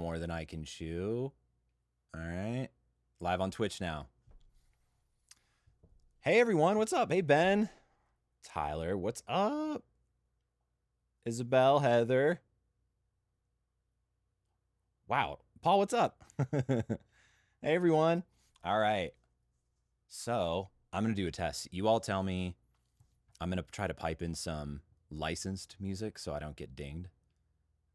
more than I can chew. All right. Live on Twitch now. Hey, everyone. What's up? Hey, Ben. Tyler. What's up? Isabel. Heather. Wow. Paul, what's up? Hey, everyone. All right. So I'm going to do a test. You all tell me. I'm going to try to pipe in some licensed music so I don't get dinged.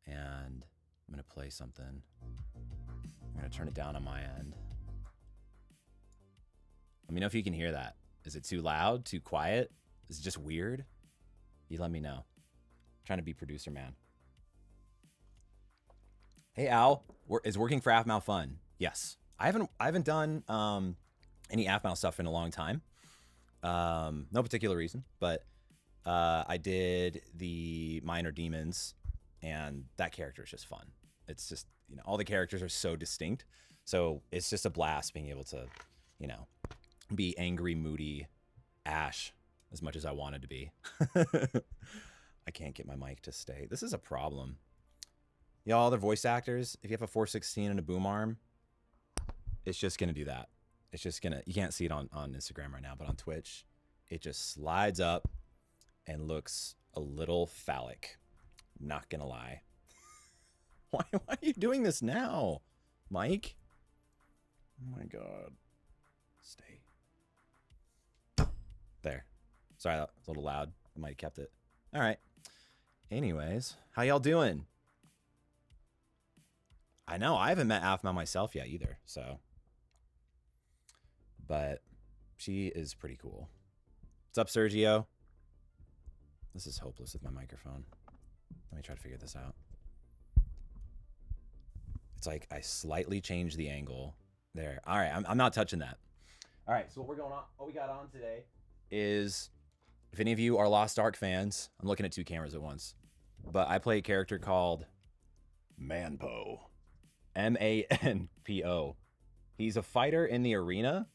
And I'm going to play something. I'm going to turn it down on my end. Let me know if you can hear that. Is it too loud? Too quiet? Is it just weird? You let me know. I'm trying to be producer, man. Hey, Al. Is working for AFMAL fun? Yes. I haven't done any AFMAL stuff in a long time. No particular reason, but I did the Minor Demons, and that character is just fun. It's just, you know, all the characters are so distinct, so it's just a blast being able to, you know, be angry, moody Ash as much as I wanted to be. I can't get my mic to stay. This is a problem. Y'all, other voice actors, if you have a 416 and a boom arm, it's just gonna do that. It's just gonna, you can't see it on Instagram right now, but on Twitch, it just slides up and looks a little phallic. Not gonna lie. Why are you doing this now, Mike? Oh my God. Stay. There. Sorry, that was a little loud. I might have kept it. All right. Anyways, how y'all doing? I know, I haven't met Afma myself yet either, so. But she is pretty cool. What's up, Sergio? This is hopeless with my microphone. Let me try to figure this out. It's like I slightly changed the angle there. All right, I'm not touching that. All right, so what we got on today is, if any of you are Lost Ark fans, I'm looking at two cameras at once, but I play a character called Manpo. M-A-N-P-O. He's a fighter in the arena.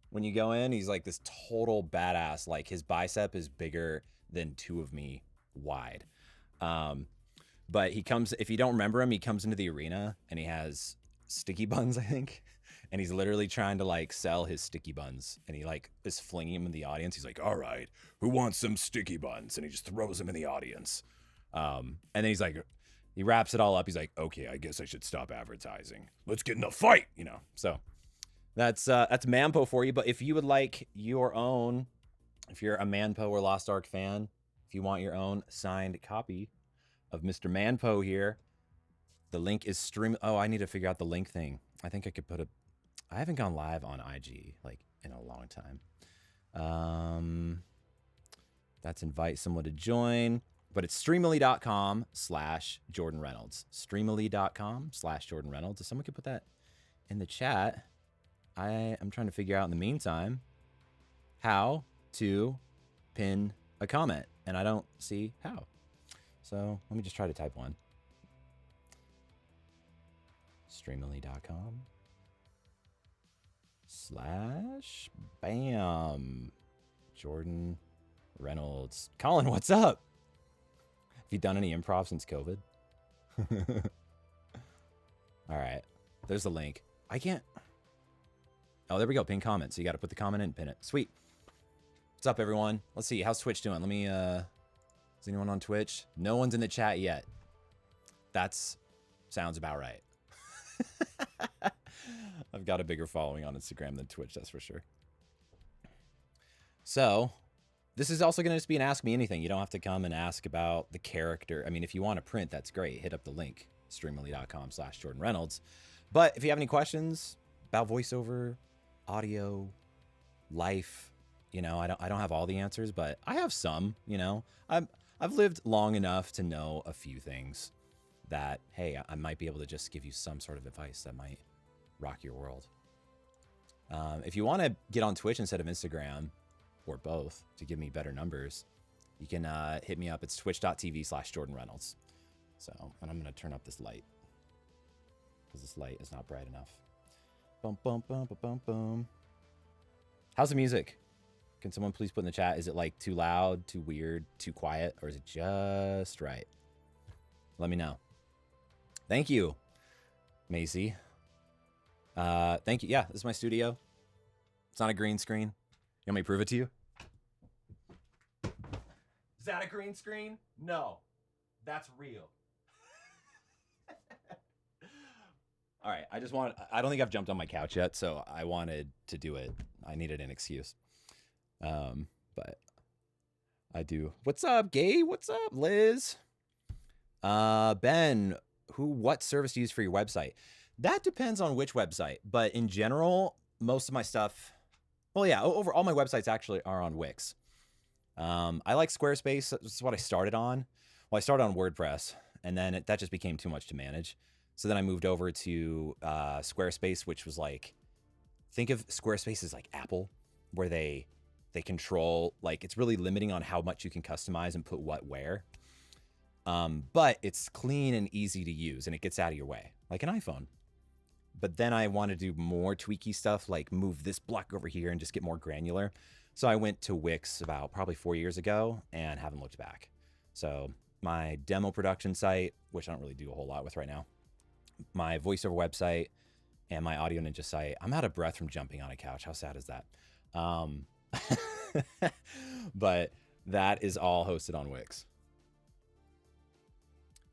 When you go in, he's like this total badass. Like, his bicep is bigger than two of me wide. But he comes, if you don't remember him, he comes into the arena and he has sticky buns, I think. And he's literally trying to like sell his sticky buns. And he like is flinging them in the audience. He's like, all right, who wants some sticky buns? And he just throws them in the audience. And then he's like, he wraps it all up. He's like, okay, I guess I should stop advertising. Let's get in the fight, you know? So that's Manpo for you. But if you would like your own, if you're a Manpo or Lost Ark fan, if you want your own signed copy of Mr. Manpo here, the link is stream. Oh, I need to figure out the link thing. I think I could put I haven't gone live on IG like in a long time. That's invite someone to join, but it's streamily.com/Jordan Reynolds. Streamily.com/Jordan Reynolds. If someone could put that in the chat, I am trying to figure out in the meantime how to pin a comment, and I don't see how. So let me just try to type one. Streamily.com/bam Jordan Reynolds. Colin, what's up? Have you done any improv since COVID? All right, there's the link. I can't. Oh, there we go. Pin comment. So you got to put the comment in and pin it. Sweet. What's up, everyone? Let's see. How's Twitch doing? Let me, is anyone on Twitch? No one's in the chat yet. That's sounds about right. I've got a bigger following on Instagram than Twitch, that's for sure. So this is also going to just be an Ask Me Anything. You don't have to come and ask about the character. I mean, if you want to print, that's great. Hit up the link, streamily.com/Jordan Reynolds. But if you have any questions about voiceover, audio, life, you know, I don't have all the answers, but I have some. You know, I've lived long enough to know a few things that, hey, I might be able to just give you some sort of advice that might rock your world. If you want to get on Twitch instead of Instagram, or both, to give me better numbers, you can hit me up. It's twitch.tv/Jordan Reynolds. So, and I'm going to turn up this light, because this light is not bright enough. Bum, bum, bum, bum, bum, bum. How's the music? Can someone please put in the chat, is it like too loud, too weird, too quiet, or is it just right? Let me know. Thank you. Macy. Thank you. Yeah, this is my studio. It's not a green screen. You want me to prove it to you? Is that a green screen? No. That's real. All right, I don't think I've jumped on my couch yet, so I wanted to do it. I needed an excuse. But I do. What's up, Gay? What's up, Liz? Ben, what service do you use for your website? That depends on which website, but in general, most of my stuff, well, yeah, over all my websites actually are on Wix. I like Squarespace. That's what I started on. Well, I started on WordPress, and then that just became too much to manage. So then I moved over to Squarespace, which was like, think of Squarespace as like Apple, where they control, like, it's really limiting on how much you can customize and put what where. But it's clean and easy to use, and it gets out of your way, like an iPhone. But then I want to do more tweaky stuff, like move this block over here and just get more granular. So I went to Wix about probably 4 years ago and haven't looked back. So my demo production site, which I don't really do a whole lot with right now, my voiceover website, and my Audio Ninja site. I'm out of breath from jumping on a couch. How sad is that? But that is all hosted on Wix.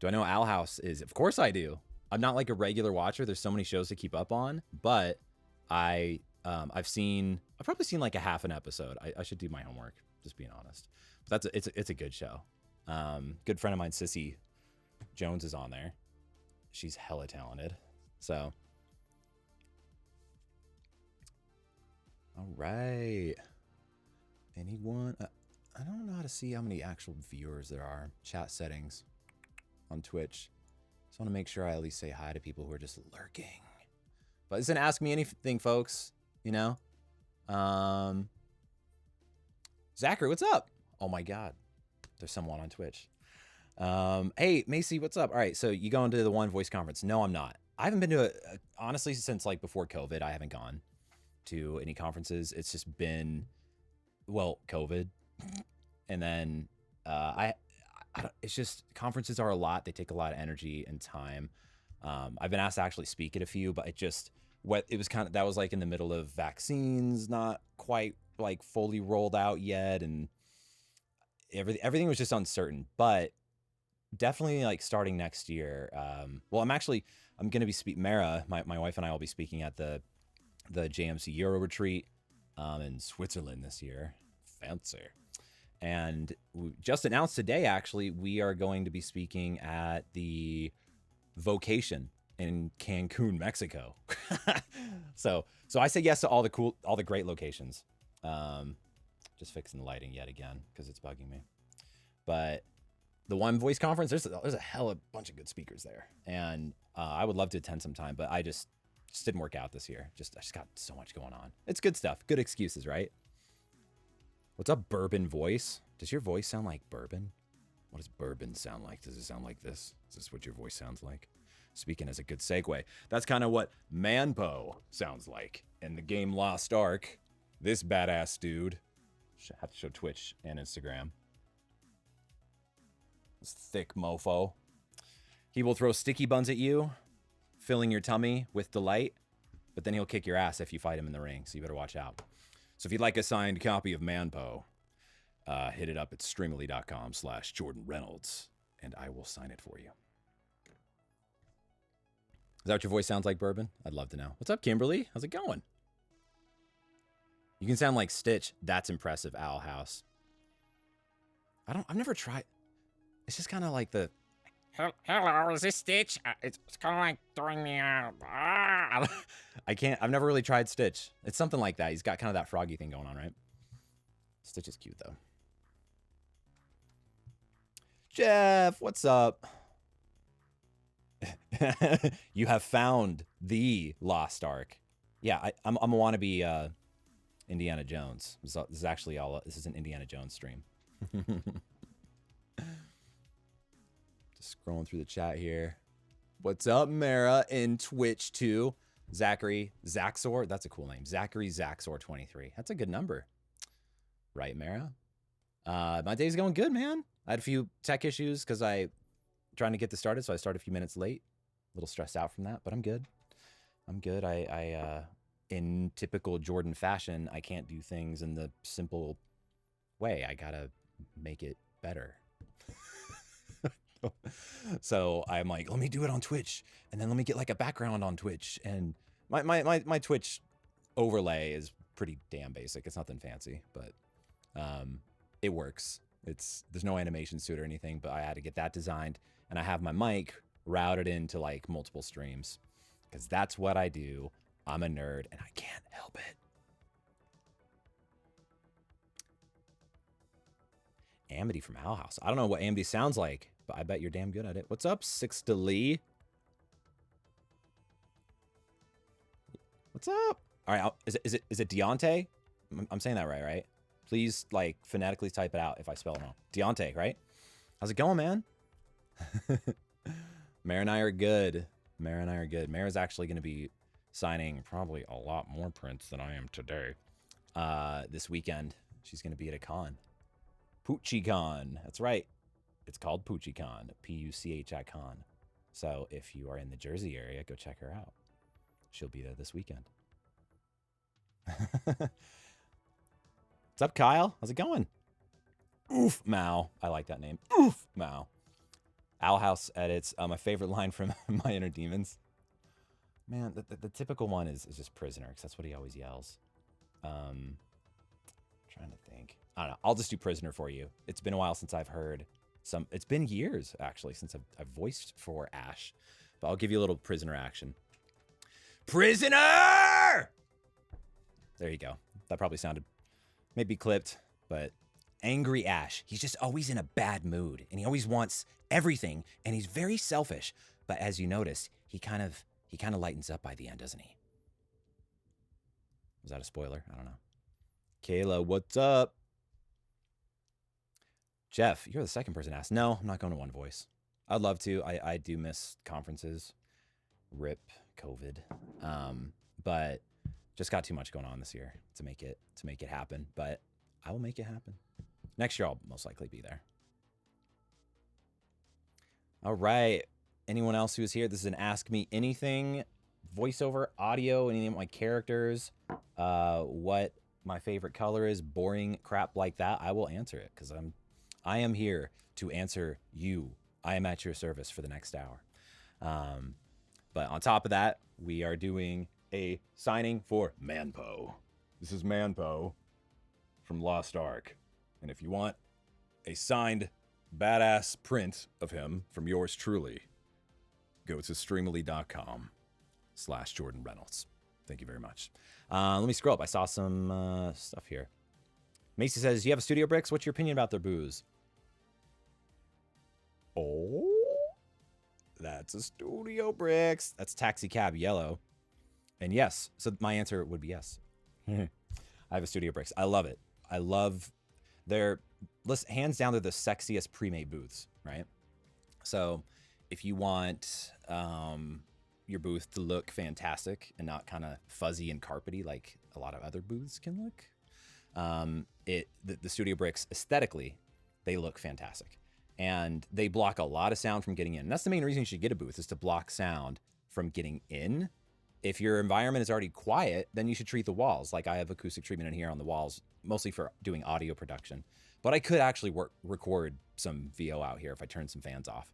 Do I know Owl House is? Of course I do. I'm not like a regular watcher. There's so many shows to keep up on, but I've probably seen like a half an episode. I should do my homework, just being honest. But it's a good show. Good friend of mine, Sissy Jones, is on there. She's hella talented. So, all right. Anyone? I don't know how to see how many actual viewers there are. Chat settings on Twitch. Just want to make sure I at least say hi to people who are just lurking. But listen, ask me anything, folks. You know? Zachary, what's up? Oh my God. There's someone on Twitch. Hey, Macy, what's up? All right, so you going to the One Voice conference? No, I'm not. I haven't been to honestly, since like before COVID, I haven't gone to any conferences. It's just been, well, COVID. And then it's just, conferences are a lot. They take a lot of energy and time. I've been asked to actually speak at a few, but that was like in the middle of vaccines, not quite like fully rolled out yet. And everything was just uncertain, but definitely like starting next year. Well, I'm going to be speaking, Mara, my wife and I will be speaking at the JMC Euro retreat in Switzerland this year. Fancy. And we just announced today, actually, we are going to be speaking at the Vocation in Cancun, Mexico. So I say yes to all the great locations. Just fixing the lighting yet again because it's bugging me. But the One Voice conference, there's a hell of a bunch of good speakers there, and I would love to attend sometime, but I just didn't work out this year. I just got so much going on. It's good stuff, good excuses, right? What's up, Bourbon Voice? Does your voice sound like bourbon? What does bourbon sound like? Does it sound like this? Is this what your voice sounds like? Speaking as a good segue, that's kind of what Manpo sounds like in the game Lost Ark. This badass dude. Have to show Twitch and Instagram. This thick mofo. He will throw sticky buns at you, filling your tummy with delight, but then he'll kick your ass if you fight him in the ring, so you better watch out. So if you'd like a signed copy of Manpo, hit it up at streamily.com/Jordan Reynolds, and I will sign it for you. Is that what your voice sounds like, Bourbon? I'd love to know. What's up, Kimberly? How's it going? You can sound like Stitch. That's impressive, Owl House. I've never tried. It's just kind of like the... Hello, is this Stitch? It's kind of like throwing me out. I've never really tried Stitch. It's something like that. He's got kind of that froggy thing going on, right? Stitch is cute, though. Jeff, what's up? You have found the Lost Ark. Yeah, I'm a wannabe Indiana Jones. This is actually this is an Indiana Jones stream. Just scrolling through the chat here. What's up, Mara in Twitch too? Zachary Zaxor, that's a cool name. Zachary Zaxor 23. That's a good number. Right, Mara? My day's going good, man. I had a few tech issues because I trying to get this started, so I started a few minutes late. little stressed out from that, but I'm good. I'm good. In typical Jordan fashion, I can't do things in the simple way. I gotta make it better. So I'm like, let me do it on Twitch, and then let me get like a background on Twitch. And my Twitch overlay is pretty damn basic. It's nothing fancy, but it works. There's no animations to it or anything, but I had to get that designed, and I have my mic routed into like multiple streams because that's what I do. I'm a nerd and I can't help it. Amity from Owl House. I don't know what Amity sounds like, but I bet you're damn good at it. What's up, Six to Lee? What's up? All right, is it Deontay? I'm saying that right? Please, like, phonetically type it out if I spell it wrong. Deontay, right? How's it going, man? Mara and I are good. Mara's actually going to be signing probably a lot more prints than I am today. This weekend, she's going to be at a con. PucciCon. That's right. It's called PucciCon. P-U-C-H-I Con. So if you are in the Jersey area, go check her out. She'll be there this weekend. What's up, Kyle? How's it going? Oof, Mao. I like that name. Oof, Mao. Owl House edits. My favorite line from My Inner Demons. Man, the typical one is just prisoner, because that's what he always yells. Trying to think. I don't know. I'll just do prisoner for you. It's been a while since I've heard some. It's been years, actually, since I've voiced for Ash. But I'll give you a little prisoner action. Prisoner! There you go. That probably sounded maybe clipped, but angry Ash. He's just always in a bad mood, and he always wants everything, and he's very selfish. But as you notice, he kind of lightens up by the end, doesn't he? Was that a spoiler? I don't know. Kayla, what's up? Jeff, you're the second person asked. No, I'm not going to One Voice. I'd love to. I do miss conferences. RIP COVID. But just got too much going on this year to make it happen. But I will make it happen. Next year I'll most likely be there. All right. Anyone else who is here? This is an Ask Me Anything voiceover audio, any of my characters, what my favorite color is, boring crap like that. I will answer it because I am here to answer you. I am at your service for the next hour. But on top of that, we are doing a signing for Manpo. This is Manpo from Lost Ark. And if you want a signed badass print of him from yours truly, go to streamily.com/Jordan Reynolds. Thank you very much. Let me scroll up. I saw some stuff here. Macy says, you have a Studio Bricks? What's your opinion about their booze? Oh, that's a Studio Bricks. That's Taxi Cab Yellow. And yes, so my answer would be yes. I have a Studio Bricks. I love it. I love their, hands down, they're the sexiest pre-made booths, right? So if you want your booth to look fantastic and not kind of fuzzy and carpety like a lot of other booths can look, the Studio Bricks, aesthetically, they look fantastic. And they block a lot of sound from getting in. And that's the main reason you should get a booth, is to block sound from getting in. If your environment is already quiet, then you should treat the walls. Like I have acoustic treatment in here on the walls, mostly for doing audio production. But I could actually record some VO out here if I turn some fans off.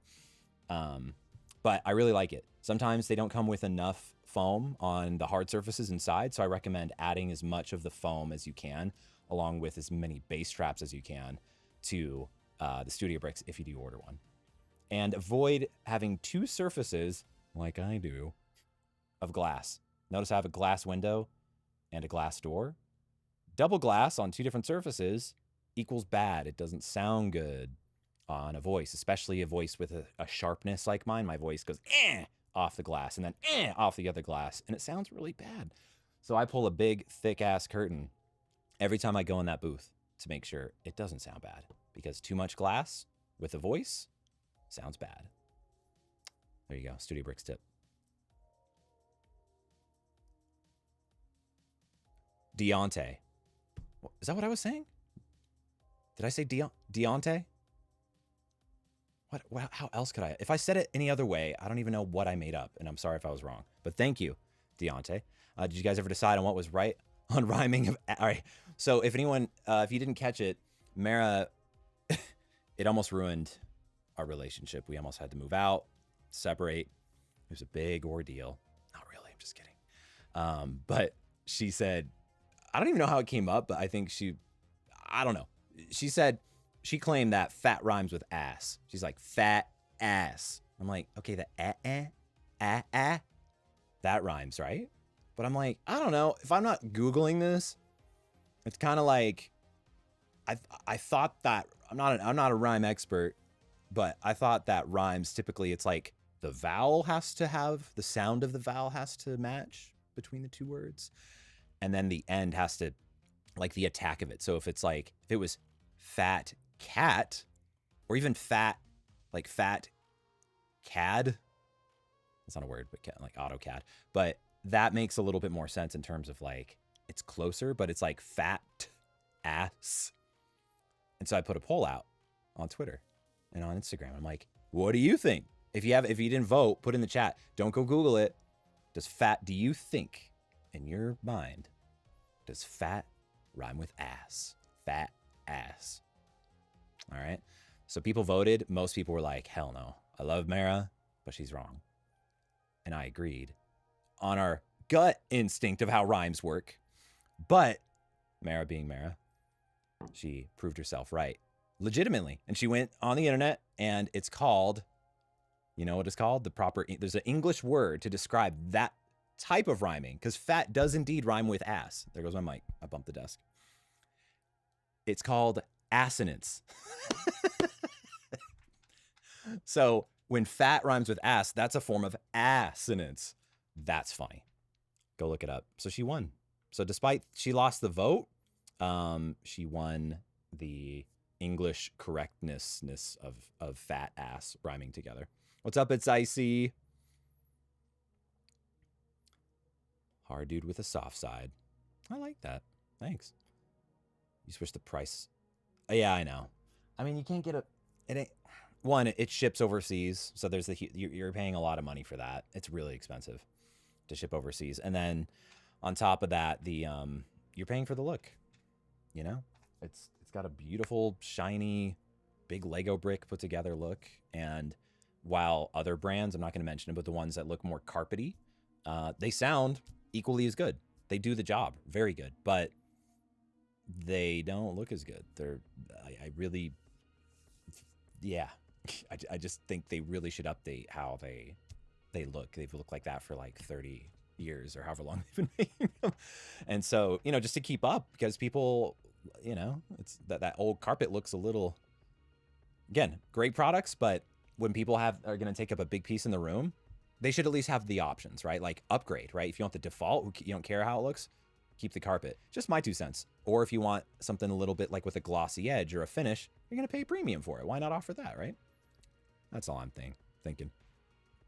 But I really like it. Sometimes they don't come with enough foam on the hard surfaces inside, so I recommend adding as much of the foam as you can, along with as many bass traps as you can, to the Studio Bricks if you do order one. And avoid having two surfaces, like I do, of glass. Notice I have a glass window and a glass door. Double glass on two different surfaces equals bad. It doesn't sound good on a voice, especially a voice with a sharpness like mine. My voice goes off the glass and then off the other glass, and it sounds really bad. So I pull a big, thick-ass curtain every time I go in that booth to make sure it doesn't sound bad, because too much glass with a voice sounds bad. There you go, Studio Bricks tip. Deontay. Is that what I was saying? Did I say Deontay? How else could I? If I said it any other way, I don't even know what I made up, and I'm sorry if I was wrong. But thank you, Deontay. Did you guys ever decide on what was right on rhyming? All right. So if anyone, if you didn't catch it, Mara, it almost ruined our relationship. We almost had to move out, separate. It was a big ordeal. Not really. I'm just kidding. But she said, I don't even know how it came up, but I think I don't know. She said, she claimed that fat rhymes with ass. She's like, fat ass. I'm like, okay, the that rhymes, right? But I'm like, I don't know. If I'm not Googling this, it's kind of like, I thought that, I'm not a rhyme expert, but I thought that rhymes, typically it's like the vowel has to have, the sound of the vowel has to match between the two words. And then the end has to, like the attack of it. So if it's like, if it was fat cat, or even fat, like fat cad, that's not a word, but like AutoCAD, but that makes a little bit more sense in terms of like, it's closer, but it's like fat ass. And so I put a poll out on Twitter and on Instagram. I'm like, what do you think? If you didn't vote, put in the chat. Don't go Google it. Do you think in your mind, does fat rhyme with ass? Fat ass. All right. So people voted. Most people were like, hell no. I love Mara, but she's wrong. And I agreed on our gut instinct of how rhymes work. But Mara being Mara, she proved herself right. Legitimately. And she went on the internet, and it's called, you know what it's called? There's an English word to describe that type of rhyming, because fat does indeed rhyme with ass. There goes my mic. I bumped the desk. It's called assonance. So when fat rhymes with ass, that's a form of assonance. That's funny. Go look it up. So she won. So despite she lost the vote, she won the English correctness of fat ass rhyming together. What's up? It's Icy. Hard dude with a soft side. I like that. Thanks. You switch the price. Yeah, I know. I mean, you can't get it ships overseas. So you're paying a lot of money for that. It's really expensive to ship overseas. And then on top of that, you're paying for the look, you know, it's got a beautiful, shiny, big Lego brick put together look. And while other brands, I'm not going to mention it, but the ones that look more carpety, they sound equally as good. They do the job very good, but they don't look as good. I just think they really should update how they look. They've looked like that for like 30 years or however long they've been making them. And so, you know, just to keep up, because people, you know, it's that old carpet looks a little, again, great products, but when people are going to take up a big piece in the room, they should at least have the options, right? Like upgrade, right? If you want the default, you don't care how it looks, keep the carpet. Just my 2 cents. Or if you want something a little bit like with a glossy edge or a finish, you're going to pay premium for it. Why not offer that, right? That's all I'm thinking.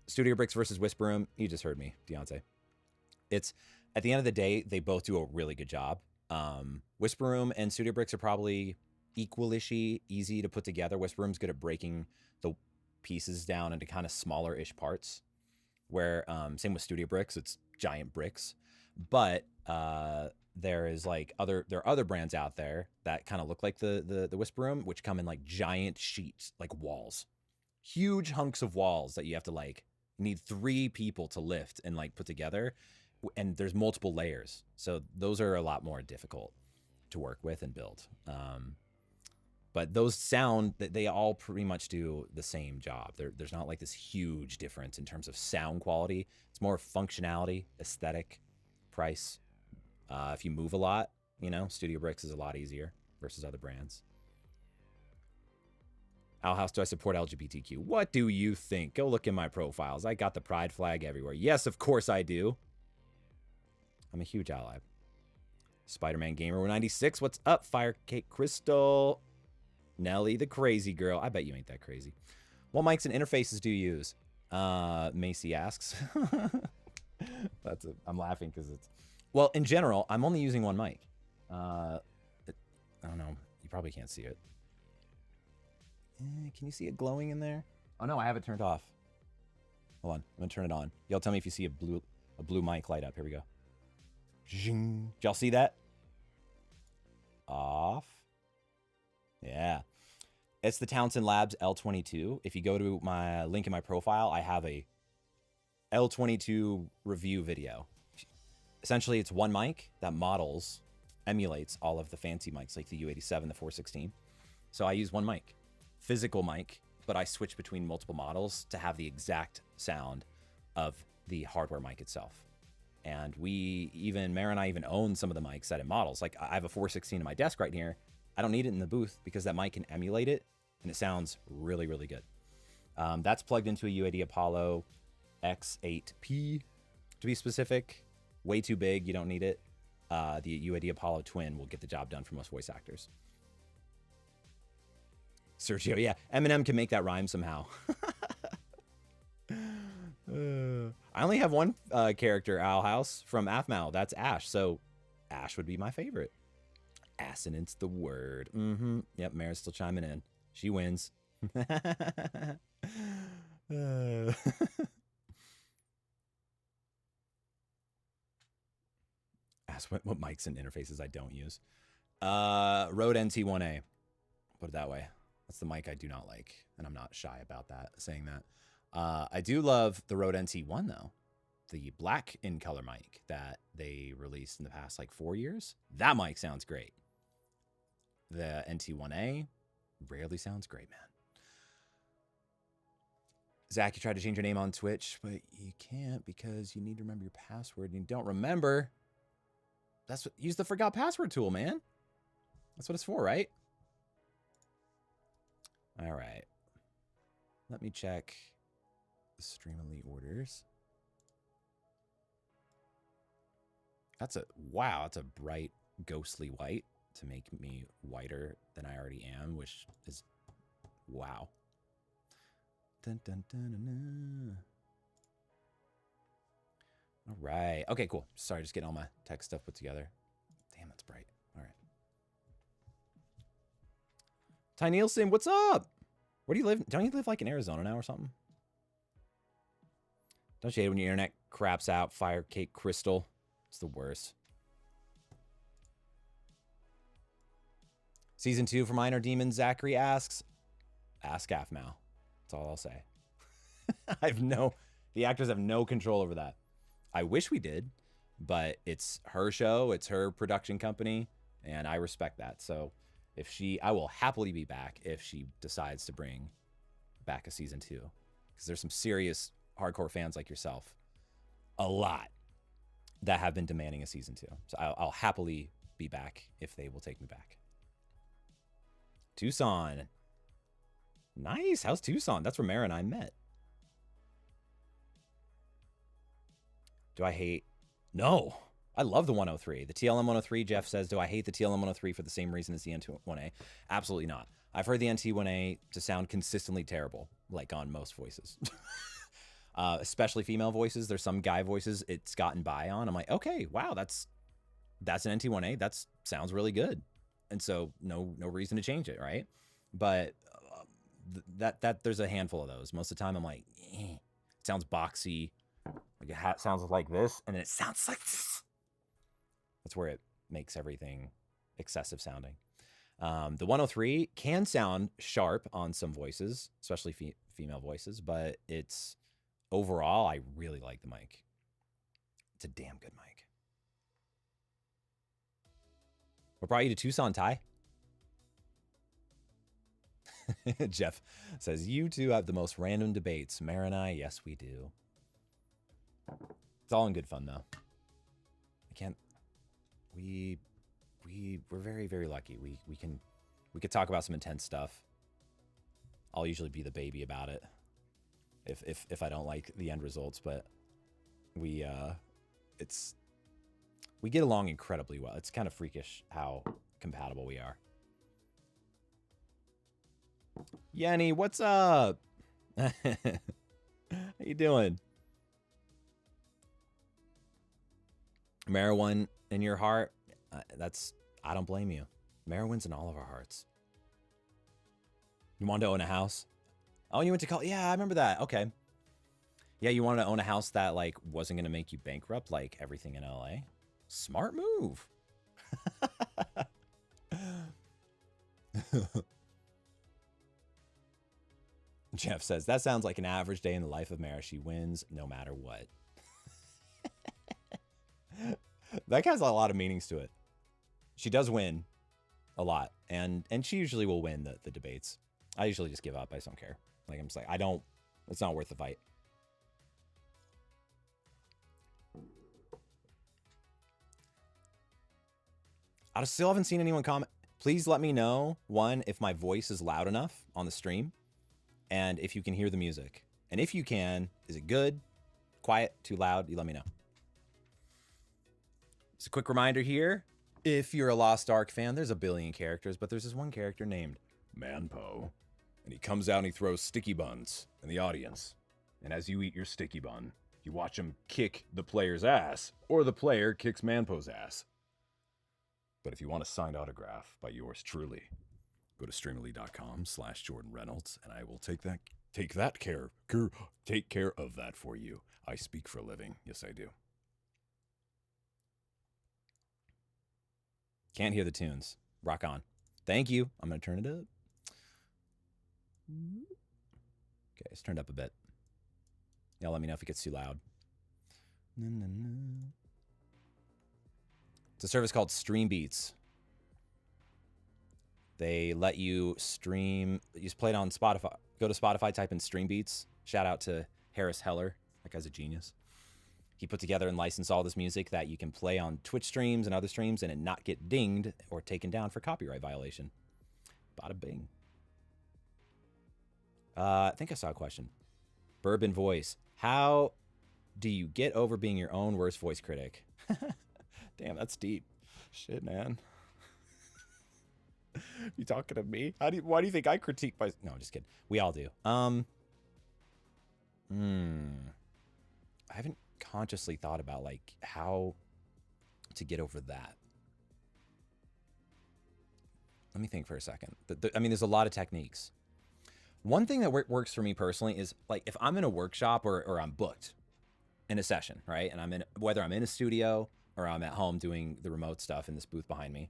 Studio Bricks versus Whisper Room. You just heard me, Deontay. It's, at the end of the day, they both do a really good job. Whisper Room and Studio Bricks are probably equal-ishy, easy to put together. Whisper Room's good at breaking the pieces down into kind of smaller-ish parts, where same with Studio Bricks, it's giant bricks. But there are other brands out there that kind of look like the Whisper Room, which come in like giant sheets, like walls, huge hunks of walls that you have to like need 3 people to lift and like put together, and there's multiple layers, so those are a lot more difficult to work with and build. But those sound that they all pretty much do the same job. There's not like this huge difference in terms of sound quality. It's more functionality, aesthetic, price. If you move a lot, you know, Studio Bricks is a lot easier versus other brands. Owl House, do I support LGBTQ? What do you think? Go look in my profiles. I got the pride flag everywhere. Yes, of course I do. I'm a huge ally. Spider-Man Gamer 96. What's up, Firecake Crystal? Nelly, the crazy girl. I bet you ain't that crazy. What mics and interfaces do you use? Macy asks. I'm laughing because it's... Well, in general, I'm only using one mic. I don't know. You probably can't see it. Can you see it glowing in there? Oh no, I have it turned off. Hold on, I'm gonna turn it on. Y'all tell me if you see a blue mic light up. Here we go. Zing. Did y'all see that? Off. Yeah. It's the Townsend Labs L22. If you go to my link in my profile, I have a L22 review video. Essentially, it's one mic that emulates all of the fancy mics like the U87, the 416. So I use one mic, physical mic, but I switch between multiple models to have the exact sound of the hardware mic itself. And Mara and I even own some of the mics that it models. Like I have a 416 in my desk right here. I don't need it in the booth because that mic can emulate it and it sounds really, really good. That's plugged into a UAD Apollo X8P to be specific. Way too big, you don't need it. The UAD Apollo Twin will get the job done for most voice actors. Sergio, yeah, Eminem can make that rhyme somehow. I only have one character, Owl House, from Aphmau. That's Ash, so Ash would be my favorite. Assonance the word. Yep, Mara's still chiming in. She wins. Ask what mics and interfaces I don't use. Rode NT1A. Put it that way. That's the mic I do not like, and I'm not shy about saying that. I do love the Rode NT1 though. The black in color mic that they released in the past like 4 years. That mic sounds great. The NT1A rarely sounds great, man. Zach, you tried to change your name on Twitch, but you can't because you need to remember your password and you don't remember. Use the forgot password tool, man. That's what it's for, right? All right. Let me check the Streamily orders. That's a bright ghostly white to make me whiter than I already am, which is wow. Dun, dun, dun, dun, dun. All right. Okay, cool. Sorry, just getting all my tech stuff put together. Damn, that's bright. All right. Ty Nielsen, what's up? Where do you live? Don't you live like in Arizona now or something? Don't you hate when your internet craps out? Fire Cake Crystal. It's the worst. Season 2 for Minor Demon, Zachary asks. Ask Aphmau. That's all I'll say. The actors have no control over that. I wish we did, but it's her show, it's her production company, and I respect that. So I will happily be back if she decides to bring back a season 2. Because there's some serious hardcore fans like yourself, a lot, that have been demanding a season 2. So I'll happily be back if they will take me back. Tucson. Nice. How's Tucson? That's where Mara and I met. Do I hate? No. I love the 103. The TLM 103, Jeff says, do I hate the TLM 103 for the same reason as the NT1A? Absolutely not. I've heard the NT1A to sound consistently terrible, like on most voices. Especially female voices. There's some guy voices it's gotten by on. I'm like, okay, wow, that's an NT1A. That sounds really good. And so no reason to change it, right? But that there's a handful of those. Most of the time I'm like, it sounds boxy. Like it sounds like this, and then it sounds like this. That's where it makes everything excessive sounding. The 103 can sound sharp on some voices, especially female voices, but it's overall, I really like the mic. It's a damn good mic. What brought you to Tucson, Ty? Jeff says, you two have the most random debates. Mara and I, yes, we do. It's all in good fun, though. We're very, very lucky. We could talk about some intense stuff. I'll usually be the baby about it if I don't like the end results, but we get along incredibly well. It's kind of freakish how compatible we are. Yanni, what's up? How you doing? Marijuana in your heart? I don't blame you. Marijuana's in all of our hearts. You want to own a house? Oh, you went to college. Yeah, I remember that. Okay. Yeah, you wanted to own a house that like wasn't going to make you bankrupt like everything in LA. Smart move. Jeff says, that sounds like an average day in the life of Mara. She wins no matter what. That has a lot of meanings to it. She does win a lot, and she usually will win the debates. I usually just give up. I just don't care. Like, I'm just like, it's not worth the fight. I still haven't seen anyone comment. Please let me know, one, if my voice is loud enough on the stream, and if you can hear the music. And if you can, is it good, quiet, too loud? You let me know. Just a quick reminder here. If you're a Lost Ark fan, there's a billion characters, but there's this one character named Manpo. And he comes out and he throws sticky buns in the audience. And as you eat your sticky bun, you watch him kick the player's ass, or the player kicks Manpo's ass. But if you want a signed autograph by yours truly, go to streamily.com/Jordan Reynolds, and I will take care of that for you. I speak for a living. Yes, I do. Can't hear the tunes. Rock on. Thank you. I'm going to turn it up. Okay, it's turned up a bit. Y'all let me know if it gets too loud. It's a service called Stream Beats. They let you stream. You just play it on Spotify. Go to Spotify, type in Stream Beats. Shout out to Harris Heller. That guy's a genius. He put together and licensed all this music that you can play on Twitch streams and other streams and it not get dinged or taken down for copyright violation. Bada bing. I think I saw a question. Bourbon voice. How do you get over being your own worst voice critic? Damn, that's deep. Shit, man. You talking to me? Why do you think I critique my... No, I'm just kidding. We all do. I haven't consciously thought about like how to get over that. Let me think for a second. I mean, there's a lot of techniques. One thing that works for me personally is like if I'm in a workshop or I'm booked in a session, right? And whether I'm in a studio or I'm at home doing the remote stuff in this booth behind me.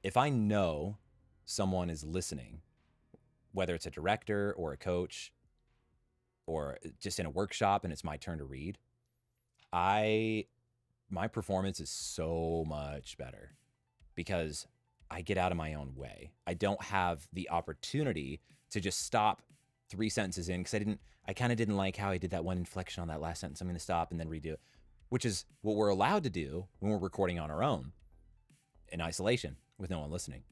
If I know someone is listening, whether it's a director or a coach or just in a workshop and it's my turn to read, my performance is so much better because I get out of my own way. I don't have the opportunity to just stop 3 sentences in because I kind of didn't like how I did that one inflection on that last sentence. I'm going to stop and then redo it, which is what we're allowed to do when we're recording on our own in isolation with no one listening.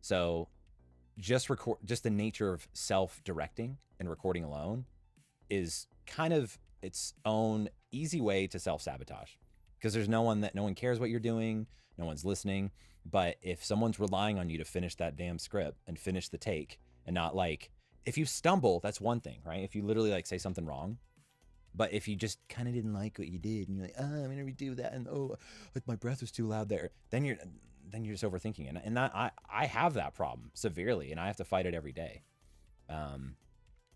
So just the nature of self-directing and recording alone is kind of its own easy way to self-sabotage because there's no one cares what you're doing. No one's listening. But if someone's relying on you to finish that damn script and finish the take and not like, if you stumble, that's one thing, right? If you literally like say something wrong, but if you just kind of didn't like what you did and you're like, I'm going to redo that. And like my breath was too loud there. Then you're just overthinking it. And that, I have that problem severely and I have to fight it every day.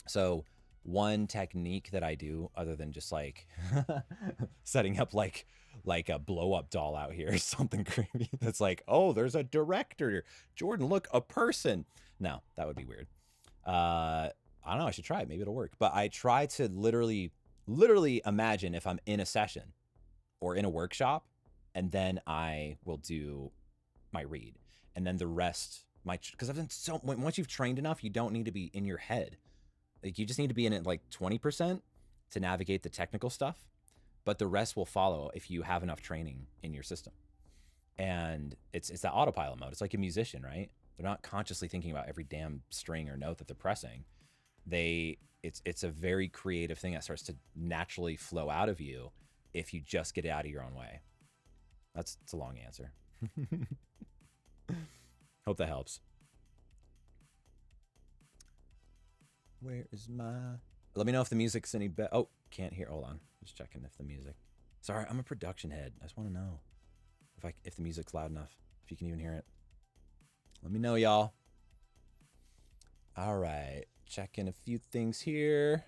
So one technique that I do other than just like setting up like a blow up doll out here or something creepy that's like, oh, there's a director. Jordan, look, a person. No, that would be weird. I don't know. I should try it. Maybe it'll work. But I try to literally imagine if I'm in a session or in a workshop, and then I will do my read. And then the rest, because I've done once you've trained enough, you don't need to be in your head. Like you just need to be in it like 20% to navigate the technical stuff. But the rest will follow if you have enough training in your system. And it's that autopilot mode. It's like a musician, right? They're not consciously thinking about every damn string or note that they're pressing. It's a very creative thing that starts to naturally flow out of you if you just get out of your own way. It's a long answer. Hope that helps. Where is my... Let me know if the music's any better. Oh, can't hear. Hold on. Just checking if the music... Sorry, I'm a production head. I just want to know if the music's loud enough, if you can even hear it. Let me know, y'all. All right, checking a few things here.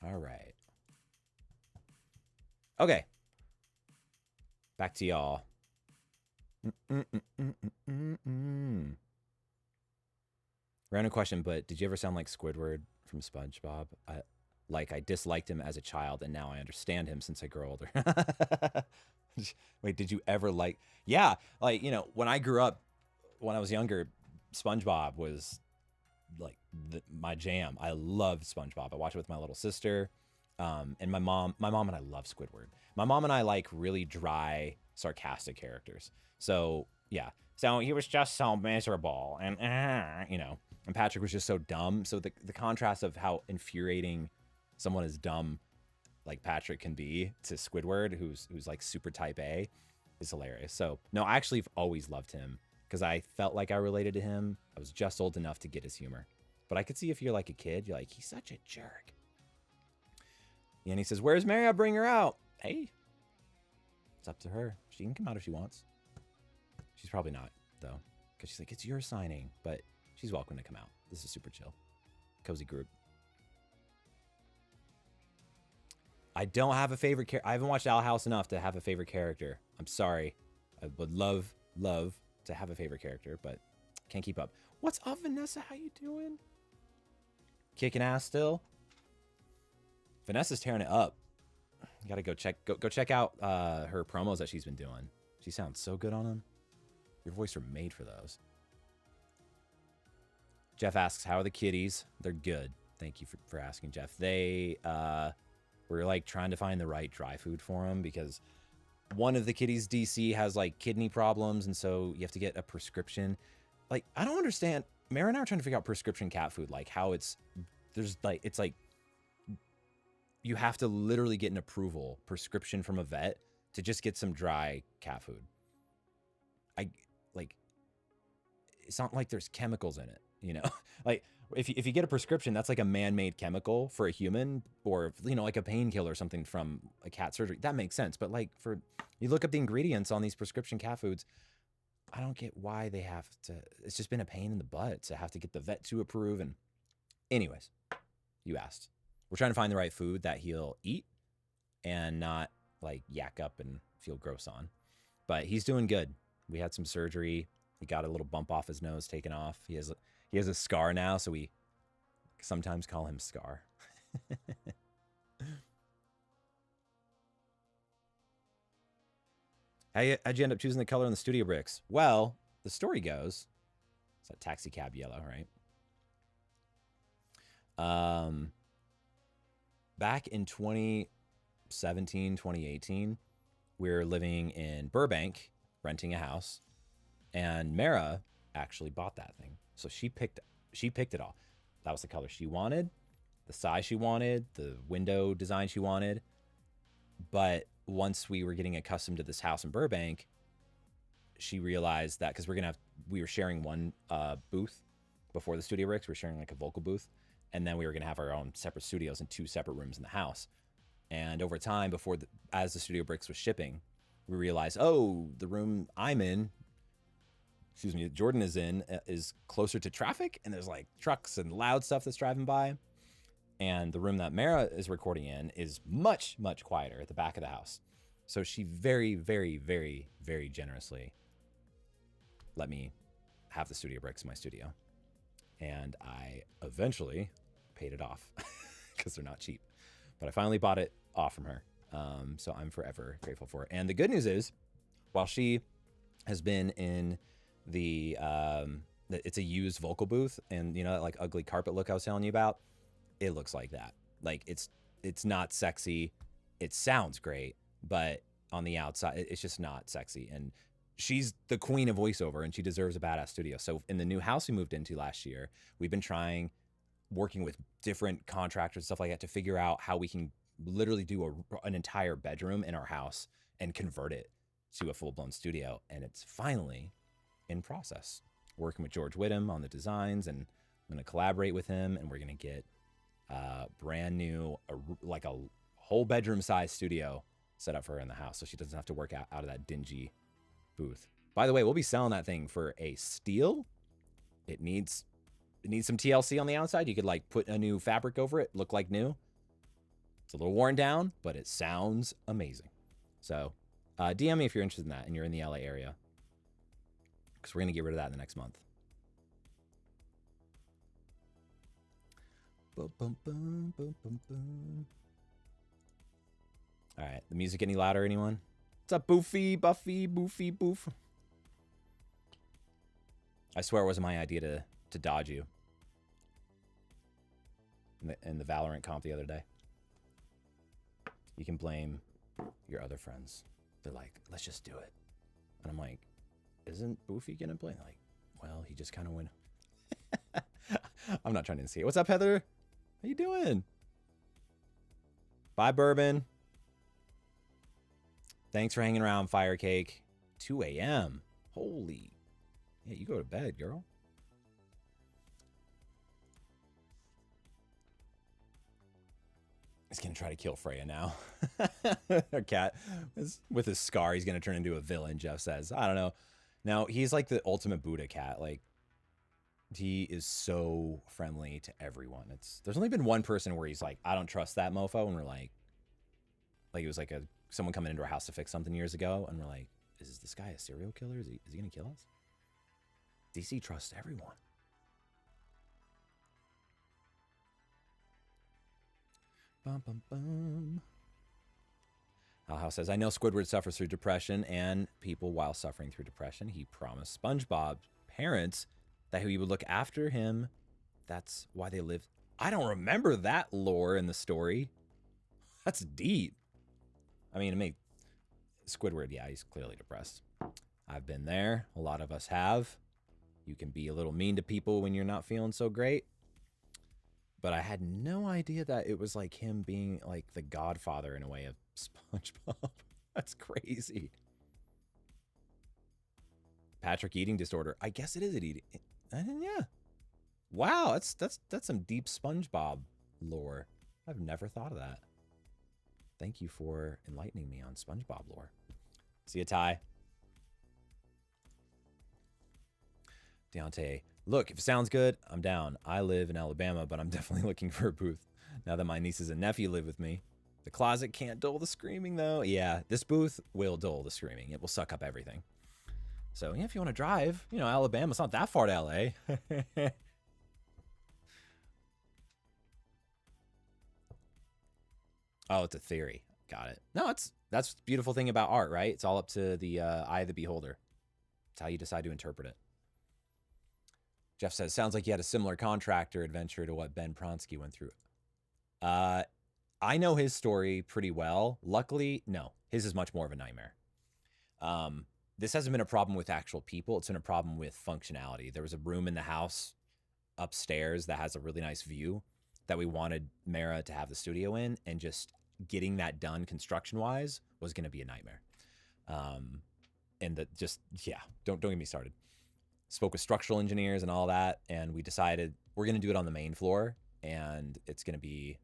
All right. Okay. Back to y'all. Random question, but did you ever sound like Squidward from SpongeBob? I disliked him as a child, and now I understand him since I grew older. Wait, did you ever like? Yeah, like, you know, when I grew up, when I was younger, SpongeBob was like my jam. I loved SpongeBob. I watched it with my little sister, and my mom. My mom and I love Squidward. My mom and I like really dry, sarcastic characters. So yeah. So he was just so miserable, and you know, and Patrick was just so dumb. So the contrast of how infuriating someone is dumb like Patrick can be to Squidward, who's like super type A, is hilarious. So no, I actually have always loved him because I felt like I related to him. I was just old enough to get his humor. But I could see if you're like a kid, you're like, he's such a jerk. And he says, where's Mary? I'll bring her out. Hey, it's up to her. She can come out if she wants. She's probably not, though, because she's like, it's your signing. But she's welcome to come out. This is super chill. Cozy group. I don't have a favorite character. I haven't watched Owl House enough to have a favorite character. I'm sorry. I would love to have a favorite character, but can't keep up. What's up, Vanessa? How you doing? Kicking ass still? Vanessa's tearing it up. You gotta go check out her promos that she's been doing. She sounds so good on them. Your voice were made for those. Jeff asks, how are the kitties? They're good. Thank you for asking, Jeff. They we're like trying to find the right dry food for them because one of the kitties DC has like kidney problems, and so you have to get a prescription. Like, I don't understand. Mara and I are trying to figure out prescription cat food, like how it's like you have to literally get an approval prescription from a vet to just get some dry cat food. It's not like there's chemicals in it, you know? Like if you get a prescription, that's like a man-made chemical for a human, or, you know, like a painkiller or something from a cat surgery. That makes sense. But like you look up the ingredients on these prescription cat foods, I don't get why they have to. It's just been a pain in the butt to have to get the vet to approve. And anyways, you asked. We're trying to find the right food that he'll eat and not like yak up and feel gross on. But he's doing good. We had some surgery. He got a little bump off his nose taken off. He has a scar now, so we sometimes call him Scar. How'd you end up choosing the color on the studio bricks? Well, the story goes, it's a taxi cab yellow, right? Back in 2017, 2018, we were living in Burbank, renting a house, and Mara actually bought that thing. So she picked it all. That was the color she wanted, the size she wanted, the window design she wanted. But once we were getting accustomed to this house in Burbank, she realized that because we were sharing one booth before the studio bricks. We were sharing like a vocal booth, and then we were gonna have our own separate studios in 2 separate rooms in the house. And over time, as the studio bricks was shipping, we realized, oh, the room I'm in, Jordan is in, is closer to traffic, and there's like trucks and loud stuff that's driving by. And the room that Mara is recording in is much, much quieter at the back of the house. So she very, very, very, very generously let me have the studio bricks in my studio. And I eventually paid it off because they're not cheap. But I finally bought it off from her. So I'm forever grateful for it. And the good news is, while she has been in it's a used vocal booth, and you know that like ugly carpet look I was telling you about, it looks like that. Like it's not sexy. It sounds great, but on the outside, it's just not sexy. And she's the queen of voiceover, and she deserves a badass studio. So in the new house we moved into last year, we've been working with different contractors and stuff like that to figure out how we can literally do an entire bedroom in our house and convert it to a full-blown studio. And it's finally in process. Working with George Whittam on the designs, and I'm going to collaborate with him, and we're going to get brand new, like a whole bedroom size studio set up for her in the house so she doesn't have to work out of that dingy booth. By the way, we'll be selling that thing for a steal. It needs some TLC on the outside. You could like put a new fabric over it, look like new. It's a little worn down, but it sounds amazing. So DM me if you're interested in that and you're in the LA area, because we're going to get rid of that in the next month. Boom, boom, boom, boom, boom, boom. All right, the music any louder, anyone? What's up, Boofy, Buffy, Boofy, Boof? I swear it wasn't my idea to dodge you in the Valorant comp the other day. You can blame your other friends. They're like, let's just do it. And I'm like, isn't Boofy gonna play? They're like, well, he just kind of went. I'm not trying to see it. What's up, Heather? How you doing? Bye, Bourbon. Thanks for hanging around, Firecake. 2 a.m. Holy. Yeah, you go to bed, girl. He's going to try to kill Freya now. A cat with his scar, he's going to turn into a villain, Jeff says. I don't know. Now, he's like the ultimate Buddha cat. Like, he is so friendly to everyone. There's only been one person where he's like, I don't trust that mofo. And we're like it was like someone coming into our house to fix something years ago. And we're like, is this guy a serial killer? Is he going to kill us? DC trusts everyone. Bum, bum, bum. Alhouse says, I know Squidward suffers through depression and people while suffering through depression. He promised SpongeBob's parents that he would look after him. That's why they lived. I don't remember that lore in the story. That's deep. I mean, Squidward, yeah, he's clearly depressed. I've been there. A lot of us have. You can be a little mean to people when you're not feeling so great. But I had no idea that it was like him being like the godfather in a way of SpongeBob. That's crazy. Patrick eating disorder. I guess it is an eating. Yeah. Wow, that's some deep SpongeBob lore. I've never thought of that. Thank you for enlightening me on SpongeBob lore. See you, Ty. Deontay, look, if it sounds good, I'm down. I live in Alabama, but I'm definitely looking for a booth now that my nieces and nephew live with me. The closet can't dull the screaming, though. Yeah, this booth will dull the screaming. It will suck up everything. So, yeah, if you want to drive, you know, Alabama's not that far to LA. Oh, it's a theory. Got it. No, that's the beautiful thing about art, right? It's all up to the eye of the beholder. It's how you decide to interpret it. Jeff says, sounds like you had a similar contractor adventure to what Ben Pronsky went through. I know his story pretty well. Luckily, no. His is much more of a nightmare. This hasn't been a problem with actual people. It's been a problem with functionality. There was a room in the house upstairs that has a really nice view that we wanted Mara to have the studio in, and just getting that done construction-wise was going to be a nightmare. And don't get me started. Spoke with structural engineers and all that, and we decided we're going to do it on the main floor, and it's going to be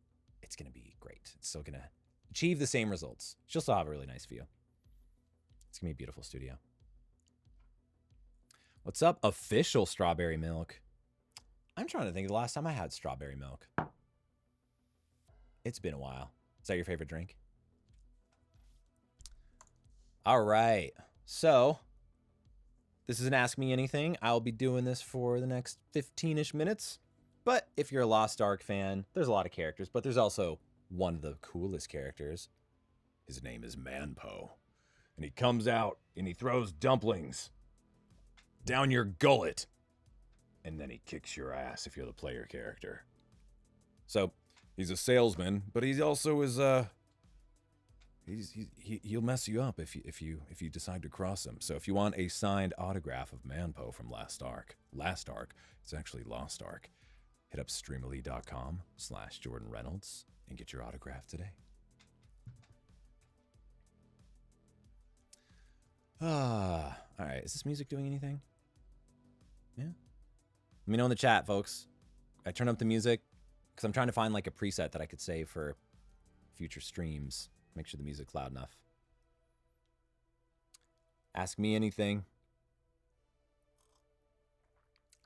great. It's still going to achieve the same results. She'll still have a really nice view. It's going to be a beautiful studio. What's up, official strawberry milk? I'm trying to think of the last time I had strawberry milk. It's been a while. Is that your favorite drink? All right. So this is an Ask Me Anything. I'll be doing this for the next 15-ish minutes. But if you're a Lost Ark fan, there's a lot of characters, but there's also one of the coolest characters. His name is Manpo. And he comes out and he throws dumplings down your gullet. And then he kicks your ass if you're the player character. So he's a salesman, but he also is he'll mess you up if you decide to cross him. So if you want a signed autograph of Manpo from Last Ark, it's actually Lost Ark. Hit up streamily.com/Jordan Reynolds and get your autograph today. All right. Is this music doing anything? Yeah. Let me know in the chat, folks. I turn up the music because I'm trying to find like a preset that I could save for future streams. Make sure the music's loud enough. Ask me anything.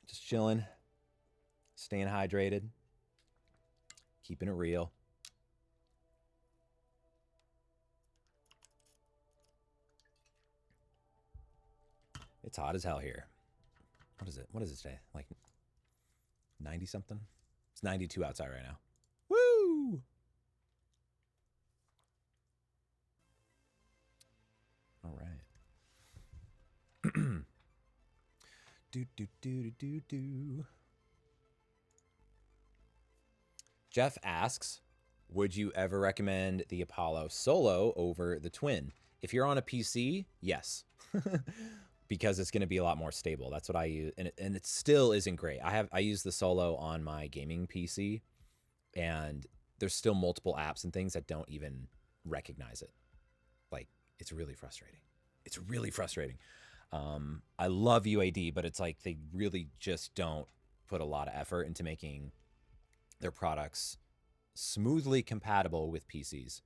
Just chilling, staying hydrated, keeping it real. It's hot as hell here. What is it? What is it today? Like 90 something? It's 92 outside right now. Woo! All right. Do. Jeff asks, would you ever recommend the Apollo Solo over the Twin? If you're on a PC, yes. Because it's going to be a lot more stable. That's what I use, and it still isn't great. I use the Solo on my gaming PC, and there's still multiple apps and things that don't even recognize it. Like, it's really frustrating. It's really frustrating. I love UAD, but it's like they really just don't put a lot of effort into making their products smoothly compatible with PCs.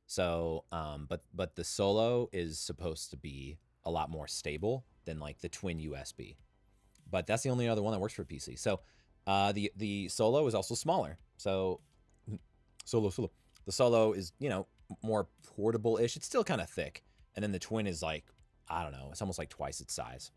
So, but the Solo is supposed to be a lot more stable than like the Twin USB, but that's the only other one that works for PC. So, the Solo is also smaller. So, Solo. The Solo is, you know, more portable-ish. It's still kind of thick, and then the Twin is like, I don't know, it's almost like twice its size,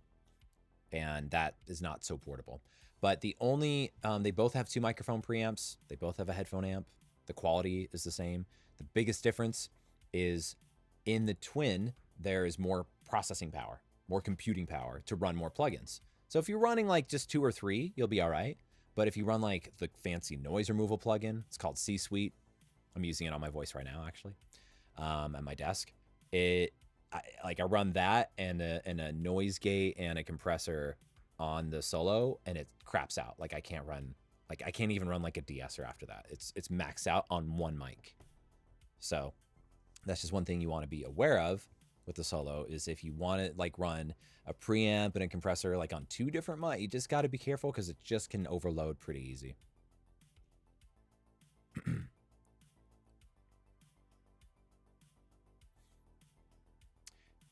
and that is not so portable. But the only, they both have 2 microphone preamps. They both have a headphone amp. The quality is the same. The biggest difference is in the Twin, there is more processing power, more computing power to run more plugins. So if you're running like just 2 or 3, you'll be all right. But if you run like the fancy noise removal plugin, it's called C-Suite. I'm using it on my voice right now, actually, at my desk. I run that and a noise gate and a compressor on the Solo, and it craps out. Like I can't even run like a de-esser after that. It's maxed out on 1 mic. So that's just one thing you want to be aware of with the Solo, is if you want to like run a preamp and a compressor like on 2 different mics, you just got to be careful because it just can overload pretty easy.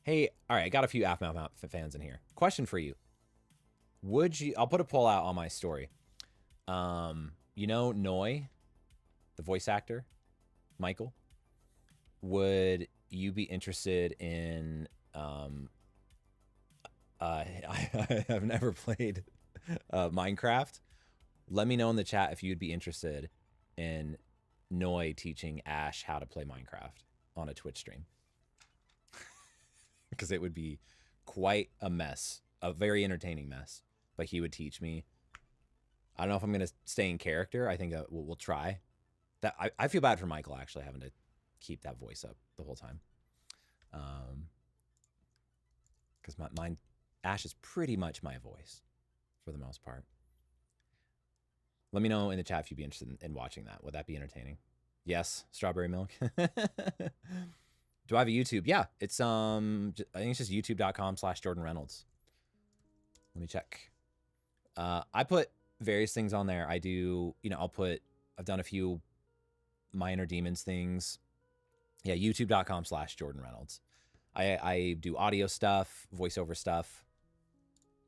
Hey, all right, I got a few AFMAF fans in here. Question for you. Would you, I'll put a poll out on my story. You know Noi, the voice actor, Michael? Would you be interested in, I have never played Minecraft. Let me know in the chat if you'd be interested in Noi teaching Ash how to play Minecraft on a Twitch stream. Because it would be quite a mess, a very entertaining mess. But he would teach me. I don't know if I'm going to stay in character. I think we'll try. That I feel bad for Michael actually having to keep that voice up the whole time. Because mine, Ash is pretty much my voice for the most part. Let me know in the chat if you'd be interested in watching that. Would that be entertaining? Yes, strawberry milk. Do I have a YouTube? Yeah, it's I think it's just youtube.com/Jordan Reynolds. Let me check. I put various things on there. I do, you know, I've done a few My Inner Demons things. Yeah, youtube.com/Jordan Reynolds. I do audio stuff, voiceover stuff,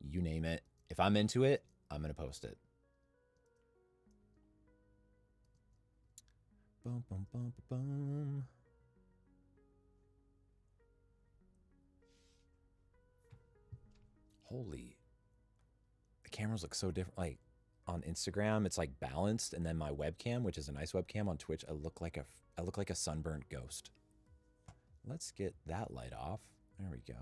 you name it. If I'm into it, I'm going to post it. Boom, boom, boom, boom. Holy, the cameras look so different. Like on Instagram, it's like balanced, and then my webcam, which is a nice webcam on Twitch, I look like a sunburnt ghost. Let's get that light off. There we go.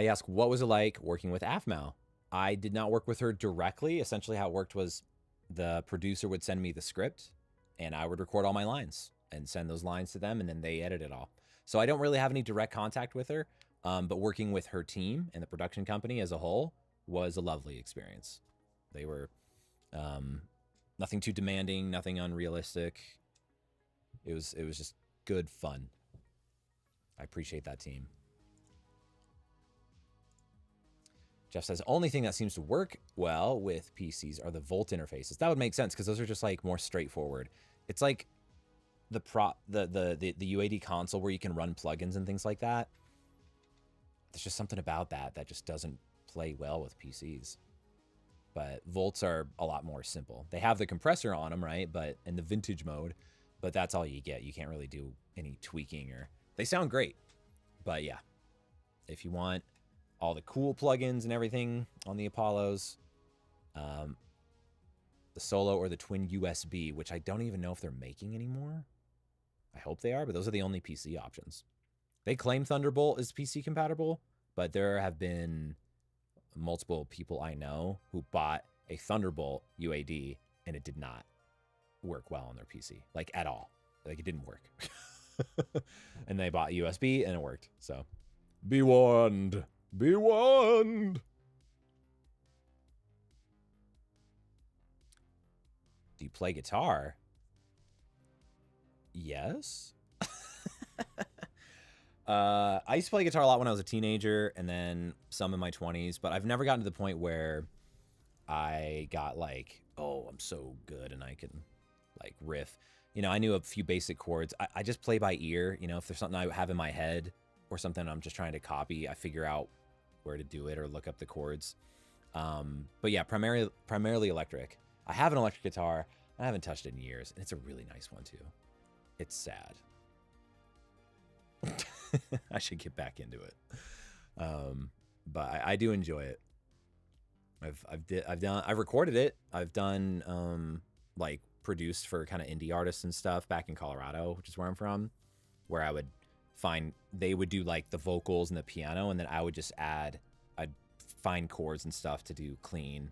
You ask, what was it like working with AFMAL? I did not work with her directly. Essentially how it worked was the producer would send me the script, and I would record all my lines and send those lines to them, and then they edit it all. So I don't really have any direct contact with her, but working with her team and the production company as a whole was a lovely experience. They were nothing too demanding, nothing unrealistic. It was just good fun. I appreciate that team. Jeff says, only thing that seems to work well with PCs are the Volt interfaces. That would make sense because those are just like more straightforward. It's like the UAD console where you can run plugins and things like that. There's just something about that just doesn't play well with PCs. But Volts are a lot more simple. They have the compressor on them, right? But in the vintage mode, but that's all you get. You can't really do any tweaking, or they sound great. But yeah, if you want all the cool plugins and everything on the Apollos, the Solo or the Twin USB, which I don't even know if they're making anymore. I hope they are, but those are the only PC options. They claim Thunderbolt is PC compatible, but there have been multiple people I know who bought a Thunderbolt UAD and it did not work well on their PC, like at all. Like it didn't work. And they bought USB and it worked. So be warned. Be warned. Do you play guitar? Yes. I used to play guitar a lot when I was a teenager and then some in my 20s, but I've never gotten to the point where I got like, oh, I'm so good and I can like riff. You know, I knew a few basic chords. I just play by ear. You know, if there's something I have in my head or something I'm just trying to copy, I figure out where to do it or look up the chords. But yeah, primarily electric. I have an electric guitar. I haven't touched it in years, and it's a really nice one too. It's sad. I should get back into it. But I do enjoy it. I've recorded it. I've done like produced for kind of indie artists and stuff back in Colorado, which is where I'm from, where they would do like the vocals and the piano, and then I'd find chords and stuff to do clean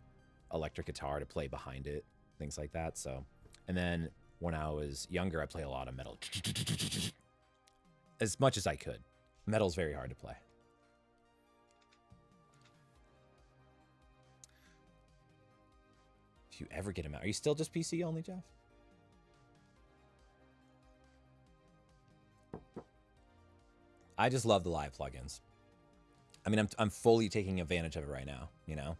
electric guitar to play behind it, things like that. So, and then when I was younger, I played a lot of metal. As much as I could. Metal's very hard to play. If you ever get him out. Are you still just PC only, Jeff? I just love the live plugins. I mean, I'm fully taking advantage of it right now, you know?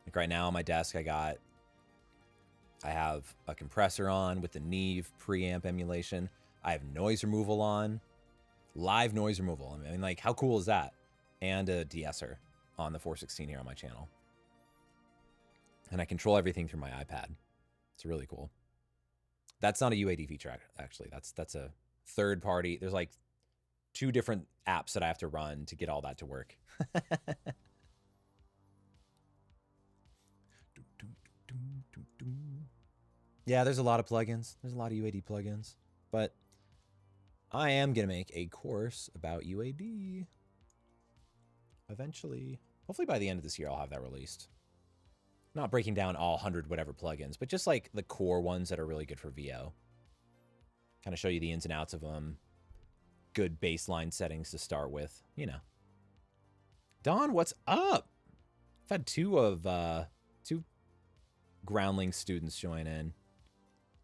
Like right now on my desk, I have a compressor on with the Neve preamp emulation. I have noise removal on, live noise removal. I mean, like, how cool is that? And a de-esser on the 416 here on my channel. And I control everything through my iPad. It's really cool. That's not a UAD feature, actually. That's a third party. There's like 2 different apps that I have to run to get all that to work. Yeah, there's a lot of plugins. There's a lot of UAD plugins. But I am going to make a course about UAD eventually. Hopefully by the end of this year, I'll have that released. Not breaking down all 100 whatever plugins, but just like the core ones that are really good for VO. Kind of show you the ins and outs of them. Good baseline settings to start with, you know. Don, what's up? I've had two Groundling students join in.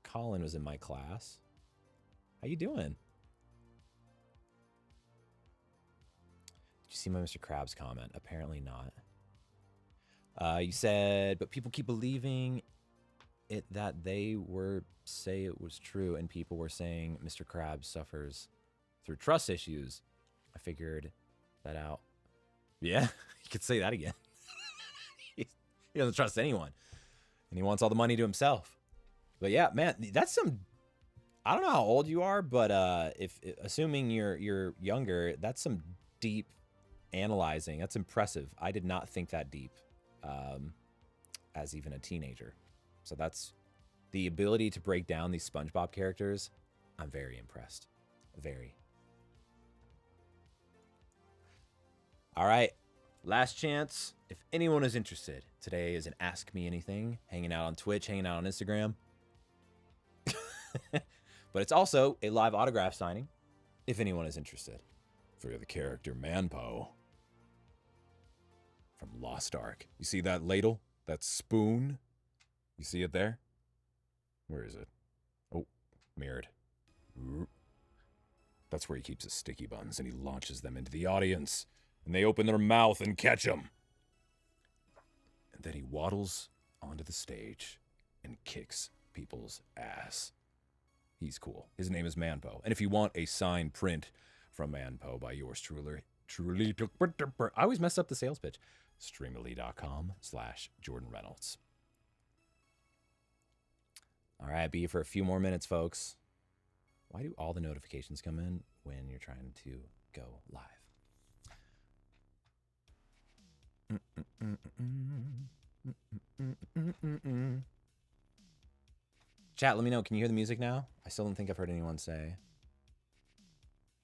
Colin was in my class. How you doing? Did you see my Mr. Krabs comment? Apparently not. You said, but people keep believing it that they were say it was true, and people were saying Mr. Krabs suffers through trust issues. I figured that out. Yeah, you could say that again. He doesn't trust anyone, and he wants all the money to himself. But yeah, man, that's some. I don't know how old you are, but if assuming you're younger, that's some deep analyzing. That's impressive. I did not think that deep as even a teenager. So that's the ability to break down these SpongeBob characters. I'm very impressed. Very. All right. Last chance. If anyone is interested, today is an Ask Me Anything, hanging out on Twitch, hanging out on Instagram. But it's also a live autograph signing, if anyone is interested. For the character Manpo from Lost Ark. You see that ladle? That spoon? You see it there? Where is it? Oh, mirrored. That's where he keeps his sticky buns, and he launches them into the audience, and they open their mouth and catch him. And then he waddles onto the stage and kicks people's ass. He's cool. His name is Manpo. And if you want a signed print from Manpo by yours truly, I always mess up the sales pitch. Streamily.com/Jordan Reynolds. All right, be for a few more minutes, folks. Why do all the notifications come in when you're trying to go live? Chat, let me know. Can you hear the music now? I still don't think I've heard anyone say.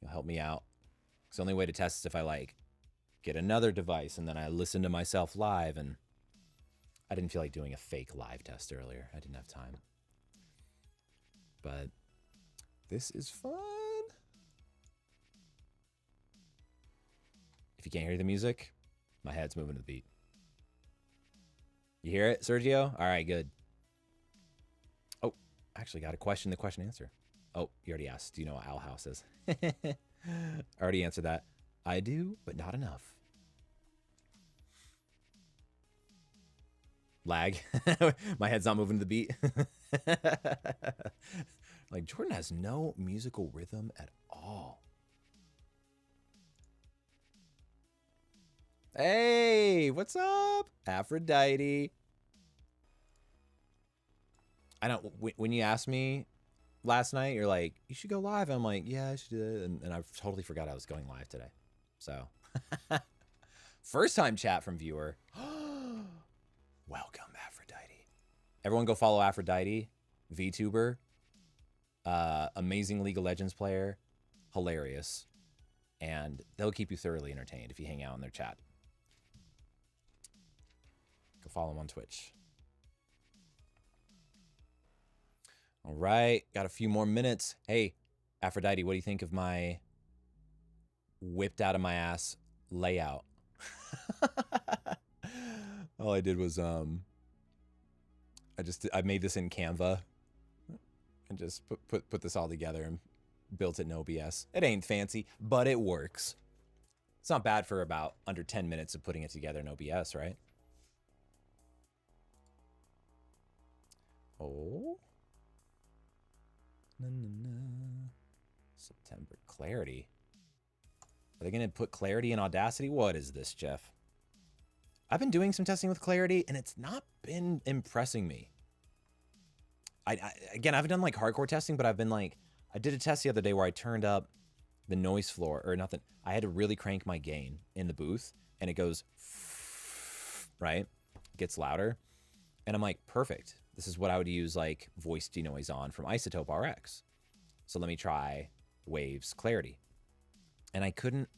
You'll help me out. It's the only way to test is if I like get another device and then I listen to myself live, and I didn't feel like doing a fake live test earlier. I didn't have time. But this is fun. If you can't hear the music, my head's moving to the beat. You hear it, Sergio? All right, good. Oh, actually got a question, the question answer. Oh, you already asked. Do you know what Owl House is? I already answered that. I do, but not enough. Lag. My head's not moving to the beat. Like, Jordan has no musical rhythm at all. Hey, what's up? Aphrodite. I don't, when you asked me last night, you're like, you should go live. I'm like, yeah, I should do it. And I totally forgot I was going live today. So, first time chat from viewer. Welcome, Aphrodite. Everyone go follow Aphrodite, VTuber, amazing League of Legends player, hilarious. And they'll keep you thoroughly entertained if you hang out in their chat. Go follow them on Twitch. All right, got a few more minutes. Hey, Aphrodite, what do you think of my whipped out of my ass layout? All I did was I made this in Canva and just put this all together and built it in OBS. It ain't fancy, but it works. It's not bad for about under 10 minutes of putting it together in OBS, right? Oh. September clarity. Are they going to put clarity in Audacity? What is this, Jeff? I've been doing some testing with clarity, and it's not been impressing me. Again, I haven't done like hardcore testing, but I've been like, I did a test the other day where I turned up the noise floor or nothing. I had to really crank my gain in the booth, and it goes, right? It gets louder. And I'm like, perfect. This is what I would use like voice denoise on from Isotope RX. So let me try Waves Clarity. And I couldn't,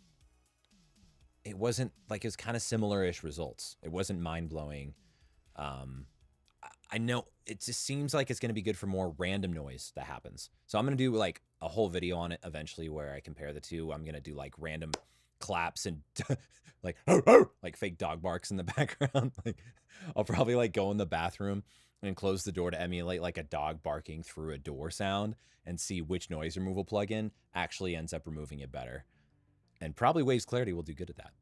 it wasn't like, it was kind of similar-ish results. It wasn't mind-blowing. I know it just seems like it's going to be good for more random noise that happens. So I'm going to do like a whole video on it eventually where I compare the two. I'm going to do like random claps and like, like fake dog barks in the background. Like I'll probably like go in the bathroom and close the door to emulate like a dog barking through a door sound and see which noise removal plugin actually ends up removing it better. And probably Waves Clarity will do good at that.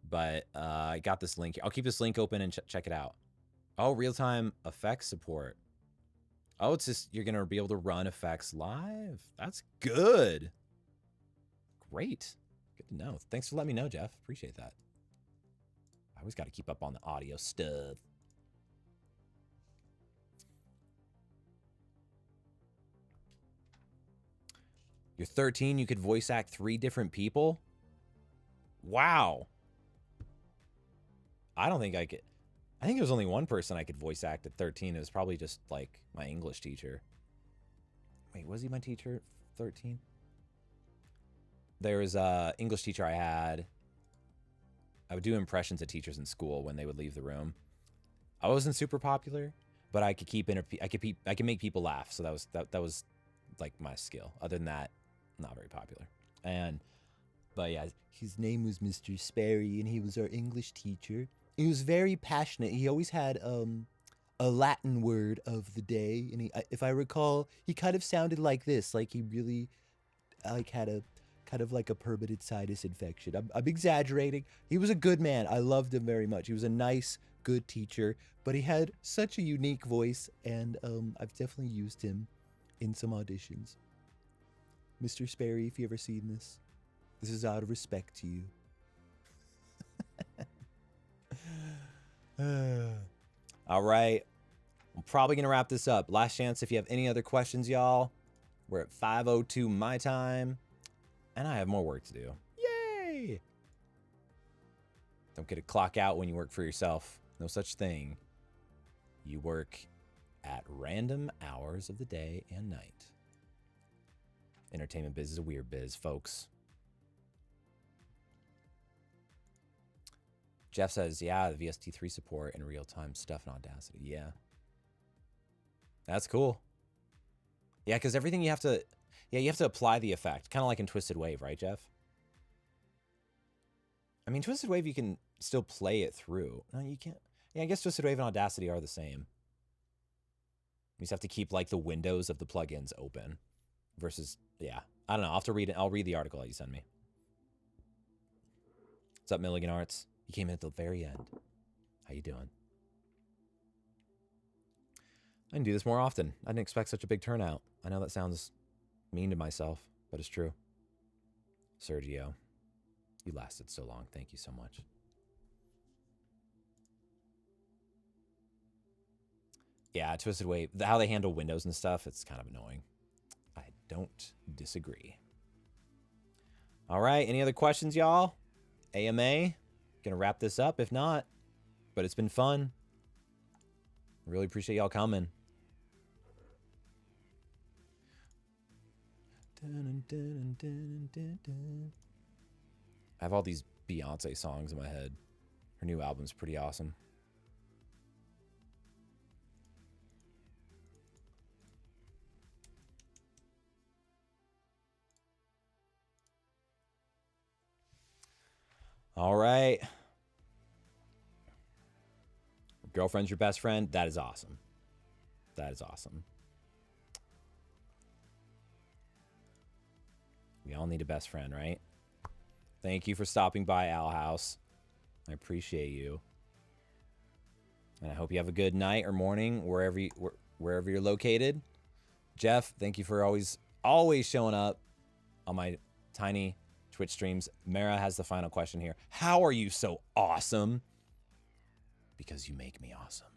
But I got this link. I'll keep this link open and check it out. Oh, real-time effects support. Oh, it's just you're going to be able to run effects live. That's good. Great. Good to know. Thanks for letting me know, Jeff. Appreciate that. I always got to keep up on the audio stuff. You're 13, you could voice act 3 different people? Wow. I don't think I could. I think there was only one person I could voice act at 13. It was probably just like my English teacher. Wait, was he my teacher at 13? There was a English teacher I had. I would do impressions of teachers in school when they would leave the room. I wasn't super popular, but I could I could make people laugh. So that was like my skill. Other than that, not very popular. But yeah, his name was Mr. Sperry, and he was our English teacher. He was very passionate. He always had a Latin word of the day, and if I recall, he kind of sounded like this, like he really like had a kind of like a permanent sinus infection. I'm exaggerating. He was a good man. I loved him very much. He was a nice, good teacher, but he had such a unique voice, and I've definitely used him in some auditions. Mr. Sperry, if you ever seen this is out of respect to you. All right. I'm probably going to wrap this up. Last chance if you have any other questions, y'all. We're at 5:02 my time. And I have more work to do. Yay! Don't get to clock out when you work for yourself. No such thing. You work at random hours of the day and night. Entertainment biz is a weird biz, folks. Jeff says, yeah, the VST3 support and real-time stuff in Audacity. Yeah. That's cool. Yeah, because everything you have to... Yeah, you have to apply the effect. Kind of like in Twisted Wave, right, Jeff? I mean, Twisted Wave, you can still play it through. No, you can't. Yeah, I guess Twisted Wave and Audacity are the same. You just have to keep, like, the windows of the plugins open. Versus, yeah. I don't know. I'll have to read it. I'll read the article that you send me. What's up, Milligan Arts? You came in at the very end. How you doing? I can do this more often. I didn't expect such a big turnout. I know that sounds mean to myself, but it's true. Sergio, you lasted so long. Thank you so much. Yeah, Twisted Wave, how they handle windows and stuff, it's kind of annoying. I don't disagree. All right, any other questions, y'all? AMA, gonna wrap this up if not, but it's been fun. Really appreciate y'all coming. I have all these Beyonce songs in my head. Her new album's pretty awesome. All right. Girlfriend's your best friend. That is awesome. That is awesome. We all need a best friend, right? Thank you for stopping by, Owl House. I appreciate you. And I hope you have a good night or morning wherever you're located. Jeff, thank you for always showing up on my tiny Twitch streams. Mara has the final question here. How are you so awesome? Because you make me awesome.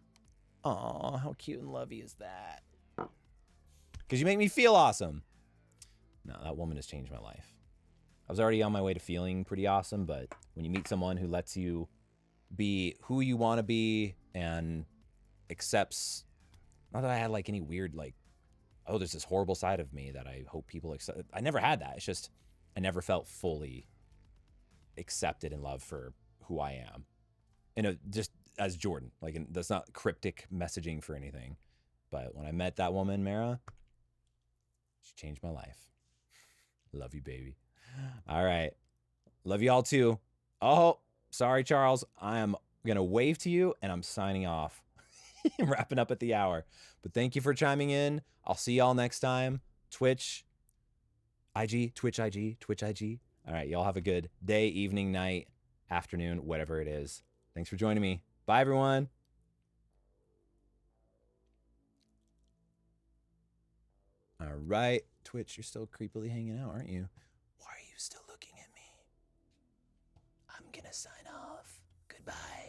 Aw, how cute and lovey is that? Because you make me feel awesome. No, that woman has changed my life. I was already on my way to feeling pretty awesome, but when you meet someone who lets you be who you want to be and accepts, not that I had like any weird like, oh, there's this horrible side of me that I hope people accept. I never had that. It's just I never felt fully accepted and loved for who I am. And just as Jordan, like, and that's not cryptic messaging for anything. But when I met that woman, Mara, she changed my life. Love you, baby. All right. Love you all too. Oh, sorry, Charles. I am going to wave to you and I'm signing off. I'm wrapping up at the hour. But thank you for chiming in. I'll see y'all next time. Twitch, IG, Twitch IG, Twitch IG. All right. Y'all have a good day, evening, night, afternoon, whatever it is. Thanks for joining me. Bye, everyone. All right. Twitch, you're still creepily hanging out, aren't you? Why are you still looking at me? I'm going to sign off. Goodbye.